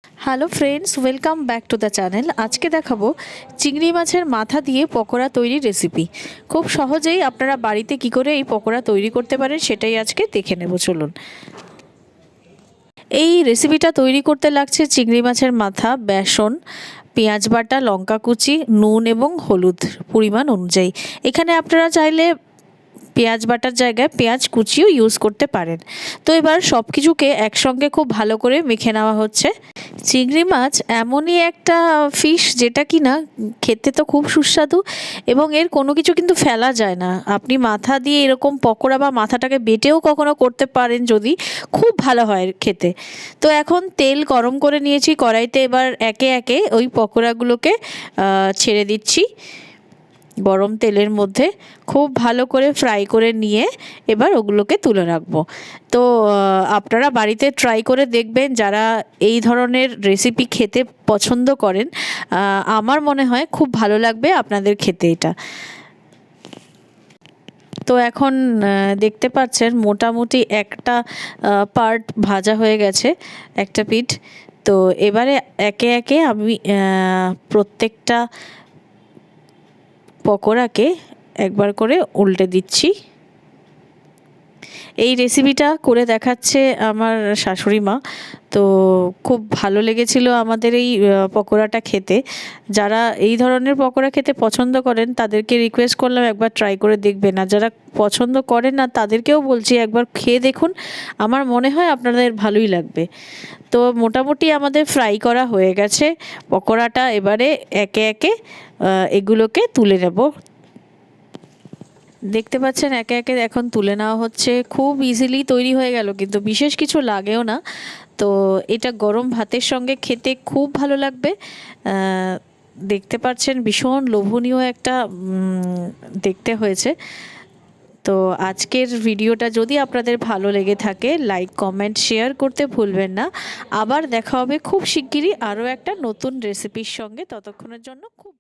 Hello friends, welcome back to the channel. আজকে দেখাবো চিংড়ি মাছের মাথা দিয়ে পকোড়া তৈরির রেসিপি। খুব সহজেই আপনারা বাড়িতে কি করে এই পকোড়া তৈরি করতে পারেন সেটাই আজকে দেখে নেব, চলুন। এই রেসিপিটা তৈরি করতে লাগছে চিংড়ি মাছের মাথা, বেসন, পেঁয়াজ বাটা, লঙ্কা কুচি, নুন এবং হলুদ পরিমাণ অনুযায়ী। এখানে আপনারা চাইলে পেঁয়াজ বাটার জায়গায় পেঁয়াজ কুচিও ইউজ করতে পারেন। তো এবার সব কিছুকে একসঙ্গে খুব ভালো করে মেখে নেওয়া হচ্ছে। চিংড়ি মাছ এমনই একটা ফিশ যেটা কি না খেতে তো খুব সুস্বাদু, এবং এর কোনো কিছু কিন্তু ফেলা যায় না। আপনি মাথা দিয়ে এরকম পকোড়া বা মাথাটাকে বেটেও কখনো করতে পারেন, যদি খুব ভালো হয় খেতে। তো এখন তেল গরম করে নিয়েছি কড়াইতে, এবার একে একে ওই পকোড়াগুলোকে ছেড়ে দিচ্ছি গরম তেলের মধ্যে। খুব ভালো করে ফ্রাই করে নিয়ে এবার ওগুলোকে তুলে রাখবো। তো আপনারা বাড়িতে ট্রাই করে দেখবেন, যারা এই ধরনের রেসিপি খেতে পছন্দ করেন। আমার মনে হয় খুব ভালো লাগবে আপনাদের খেতে এটা। তো এখন দেখতে পাচ্ছেন মোটামুটি একটা পার্ট ভাজা হয়ে গেছে, একটা পিঠ। তো এবারে একে একে আমি প্রত্যেকটা পকোড়াকে একবার করে উল্টে দিচ্ছি। এই রেসিপিটা করে দেখাচ্ছে আমার শাশুড়ি মা। তো খুব ভালো লেগেছিল আমাদের এই পকোড়াটা খেতে। যারা এই ধরনের পকোড়া খেতে পছন্দ করেন তাদেরকে রিকোয়েস্ট করলাম একবার ট্রাই করে দেখবেন, আর যারা পছন্দ করেন না তাদেরকেও বলছি একবার খেয়ে দেখুন। আমার মনে হয় আপনাদের ভালোই লাগবে। তো মোটামুটি আমাদের ফ্রাই করা হয়ে গেছে পকোড়াটা। এবারে একে একে এগুলোকে তুলে নেব। দেখতে পাচ্ছেন একে একে এখন তুলে নেওয়া হচ্ছে। খুব ইজিলি তৈরি হয়ে গেল, কিন্তু বিশেষ কিছু লাগেও না। তো এটা গরম ভাতের সঙ্গে খেতে খুব ভালো লাগবে। দেখতে পাচ্ছেন ভীষণ লোভনীয় একটা দেখতে হয়েছে। তো আজকের ভিডিওটা যদি আপনাদের ভালো লেগে থাকে, লাইক কমেন্ট শেয়ার করতে ভুলবেন না। আবার দেখা হবে খুব শিগগিরই আরও একটা নতুন রেসিপির সঙ্গে। ততক্ষণের জন্য খুব